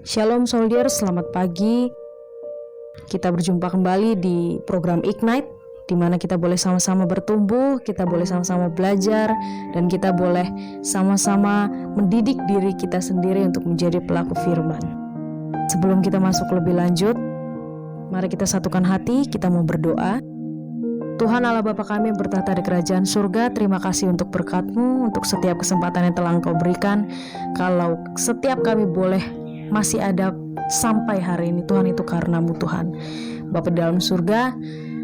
Shalom Soldier, selamat pagi. Kita berjumpa kembali di program Ignite, di mana kita boleh sama-sama bertumbuh, kita boleh sama-sama belajar, dan kita boleh sama-sama mendidik diri kita sendiri untuk menjadi pelaku firman. Sebelum kita masuk lebih lanjut, mari kita satukan hati, kita mau berdoa. Tuhan Allah Bapa kami yang bertahta di kerajaan surga, terima kasih untuk berkat-Mu, untuk setiap kesempatan yang telah Engkau berikan. Kalau setiap kami boleh masih ada sampai hari ini, Tuhan, itu karena-Mu Tuhan. Bapa di dalam surga,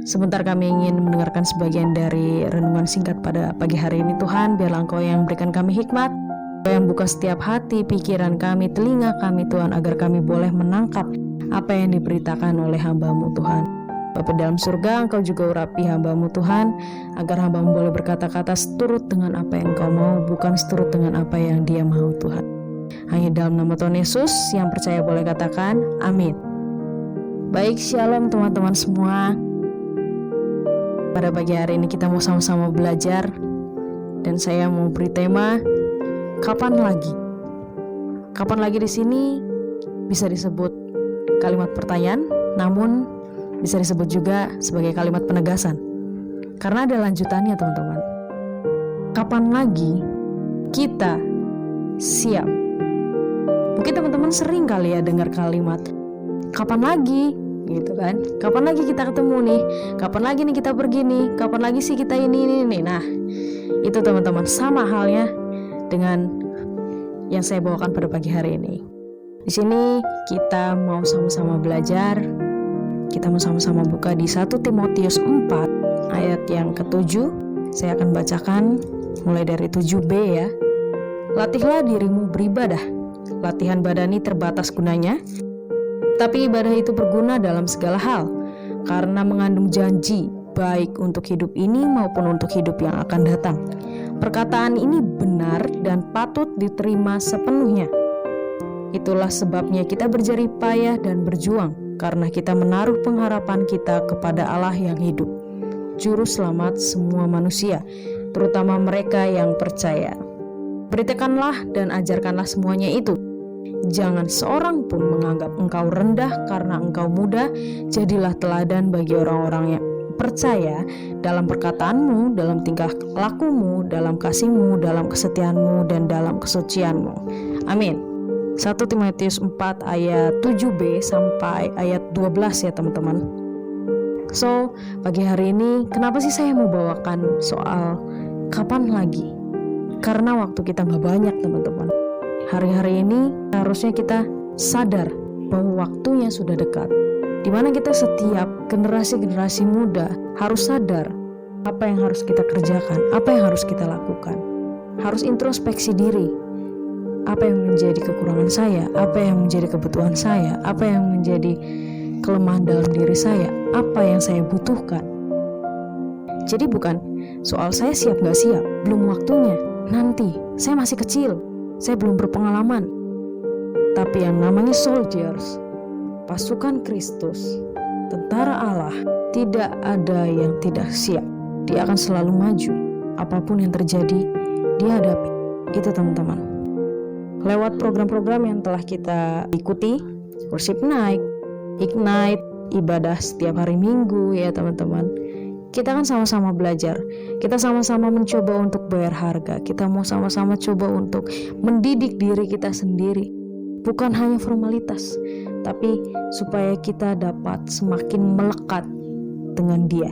sebentar kami ingin mendengarkan sebagian dari renungan singkat pada pagi hari ini, Tuhan. Biarlah Engkau yang berikan kami hikmat, Engkau yang buka setiap hati, pikiran kami, telinga kami, Tuhan, agar kami boleh menangkap apa yang diberitakan oleh hamba-Mu, Tuhan. Bapa dalam surga, Engkau juga urapi hamba-Mu, Tuhan, agar hamba-Mu boleh berkata-kata seturut dengan apa yang Engkau mau, bukan seturut dengan apa yang Dia mau, Tuhan. Hanya dalam nama Tuhan Yesus, yang percaya boleh katakan amin. Baik, shalom teman-teman semua. Pada pagi hari ini kita mau sama-sama belajar, dan saya mau beri tema kapan lagi. Kapan lagi di sini bisa disebut kalimat pertanyaan, namun bisa disebut juga sebagai kalimat penegasan, karena ada lanjutannya, teman-teman. Kapan lagi kita siap? Mungkin teman-teman sering kali ya dengar kalimat kapan lagi, gitu kan? Kapan lagi kita ketemu nih? Kapan lagi nih kita pergi nih? Kapan lagi sih kita ini. Nah, itu teman-teman sama halnya dengan yang saya bawakan pada pagi hari ini. Di sini kita mau sama-sama belajar. Kita mau sama-sama buka di 1 Timotius 4 ayat yang ke-7. Saya akan bacakan mulai dari 7b ya. Latihlah dirimu beribadah. Latihan badani terbatas gunanya, tapi ibadah itu berguna dalam segala hal, karena mengandung janji baik untuk hidup ini maupun untuk hidup yang akan datang. Perkataan ini benar dan patut diterima sepenuhnya. Itulah sebabnya kita berjerih payah dan berjuang, karena kita menaruh pengharapan kita kepada Allah yang hidup, Juru Selamat semua manusia, terutama mereka yang percaya. Beritakanlah dan ajarkanlah semuanya itu. Jangan seorang pun menganggap engkau rendah karena engkau muda. Jadilah teladan bagi orang-orang yang percaya dalam perkataanmu, dalam tingkah lakumu, dalam kasihmu, dalam kesetiaanmu, dan dalam kesucianmu. Amin. 1 Timotius 4 ayat 7b sampai ayat 12 ya teman-teman. So, pagi hari ini kenapa sih saya mau bawakan soal kapan lagi? Karena waktu kita gak banyak, teman-teman. Hari-hari ini harusnya kita sadar bahwa waktunya sudah dekat, dimana kita setiap generasi-generasi muda harus sadar apa yang harus kita kerjakan, apa yang harus kita lakukan. Harus introspeksi diri. Apa yang menjadi kekurangan saya, apa yang menjadi kebutuhan saya, apa yang menjadi kelemahan dalam diri saya, apa yang saya butuhkan. Jadi bukan soal saya siap gak siap, belum waktunya. Nanti, saya masih kecil, saya belum berpengalaman. Tapi yang namanya soldiers, pasukan Kristus, tentara Allah, tidak ada yang tidak siap. Dia akan selalu maju, apapun yang terjadi, dihadapi. Itu teman-teman. Lewat program-program yang telah kita ikuti, Worship Night, Ignite, ibadah setiap hari Minggu ya teman-teman. Kita kan sama-sama belajar, kita sama-sama mencoba untuk bayar harga, kita mau sama-sama coba untuk mendidik diri kita sendiri. Bukan hanya formalitas, tapi supaya kita dapat semakin melekat dengan Dia.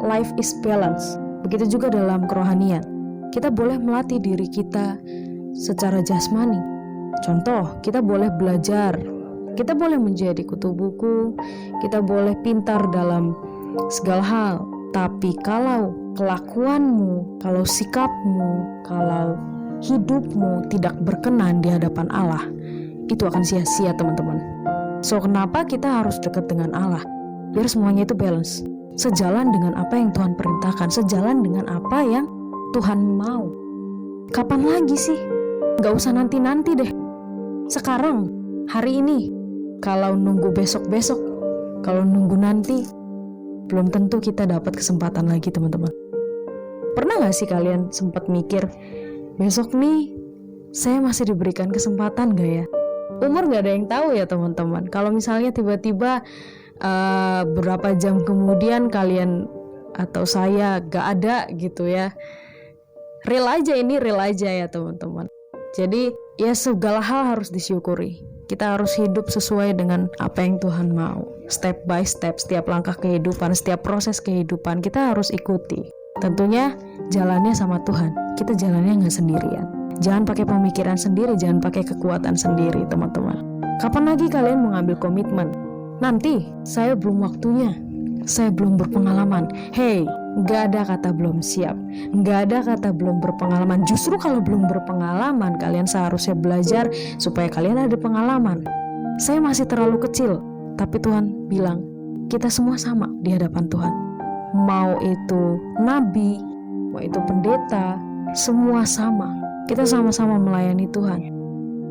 Life is balance, begitu juga dalam kerohanian. Kita boleh melatih diri kita secara jasmani. Contoh, kita boleh belajar, kita boleh menjadi kutu buku, kita boleh pintar dalam segala hal, tapi kalau kelakuanmu, kalau sikapmu, kalau hidupmu tidak berkenan di hadapan Allah, itu akan sia-sia teman-teman. So kenapa kita harus dekat dengan Allah? Biar semuanya itu balance, sejalan dengan apa yang Tuhan perintahkan, sejalan dengan apa yang Tuhan mau. Kapan lagi sih? Gak usah nanti-nanti deh. Sekarang, hari ini. Kalau nunggu besok-besok, kalau nunggu nanti, belum tentu kita dapat kesempatan lagi teman-teman. Pernah gak sih kalian sempat mikir, besok nih saya masih diberikan kesempatan gak ya? Umur gak ada yang tahu ya teman-teman. Kalau misalnya tiba-tiba berapa jam kemudian kalian atau saya gak ada gitu ya, real aja ya teman-teman. Jadi ya segala hal harus disyukuri. Kita harus hidup sesuai dengan apa yang Tuhan mau. Step by step, setiap langkah kehidupan, setiap proses kehidupan kita harus ikuti. Tentunya jalannya sama Tuhan. Kita jalannya gak sendirian. Jangan pakai pemikiran sendiri, jangan pakai kekuatan sendiri teman-teman. Kapan lagi kalian mengambil komitmen? Nanti, saya belum waktunya, saya belum berpengalaman. Hey, gak ada kata belum siap, gak ada kata belum berpengalaman. Justru kalau belum berpengalaman, kalian seharusnya belajar supaya kalian ada pengalaman. Saya masih terlalu kecil, tapi Tuhan bilang, kita semua sama di hadapan Tuhan. Mau itu nabi, mau itu pendeta, semua sama. Kita sama-sama melayani Tuhan.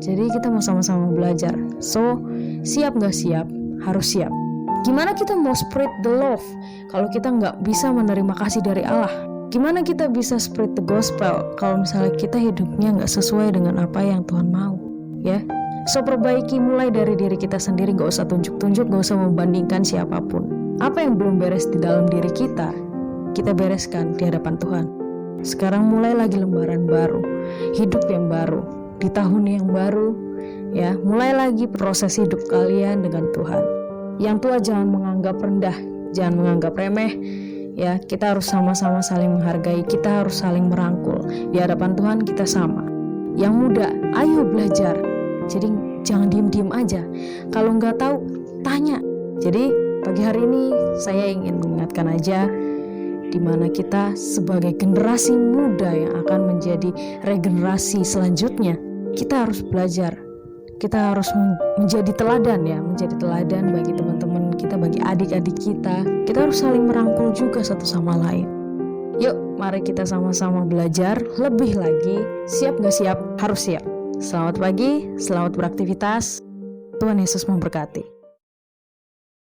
Jadi kita mau sama-sama belajar. So, siap gak siap? Harus siap. Gimana kita mau spread the love kalau kita nggak bisa menerima kasih dari Allah? Gimana kita bisa spread the gospel kalau misalnya kita hidupnya nggak sesuai dengan apa yang Tuhan mau? Ya, so perbaiki mulai dari diri kita sendiri. Gak usah tunjuk-tunjuk, gak usah membandingkan siapapun. Apa yang belum beres di dalam diri kita bereskan di hadapan Tuhan. Sekarang mulai lagi lembaran baru, hidup yang baru, di tahun yang baru, ya, mulai lagi proses hidup kalian dengan Tuhan. Yang tua jangan menganggap rendah, jangan menganggap remeh, ya, kita harus sama-sama saling menghargai, kita harus saling merangkul. Di hadapan Tuhan kita sama. Yang muda, ayo belajar. Jadi jangan diem-diem aja. Kalau nggak tahu, tanya. Jadi pagi hari ini saya ingin mengingatkan aja, di mana kita sebagai generasi muda yang akan menjadi regenerasi selanjutnya, kita harus belajar. Kita harus menjadi teladan ya, menjadi teladan bagi teman-teman kita, bagi adik-adik kita. Kita harus saling merangkul juga satu sama lain. Yuk, mari kita sama-sama belajar lebih lagi. Siap gak siap? Harus siap. Selamat pagi, selamat beraktivitas. Tuhan Yesus memberkati.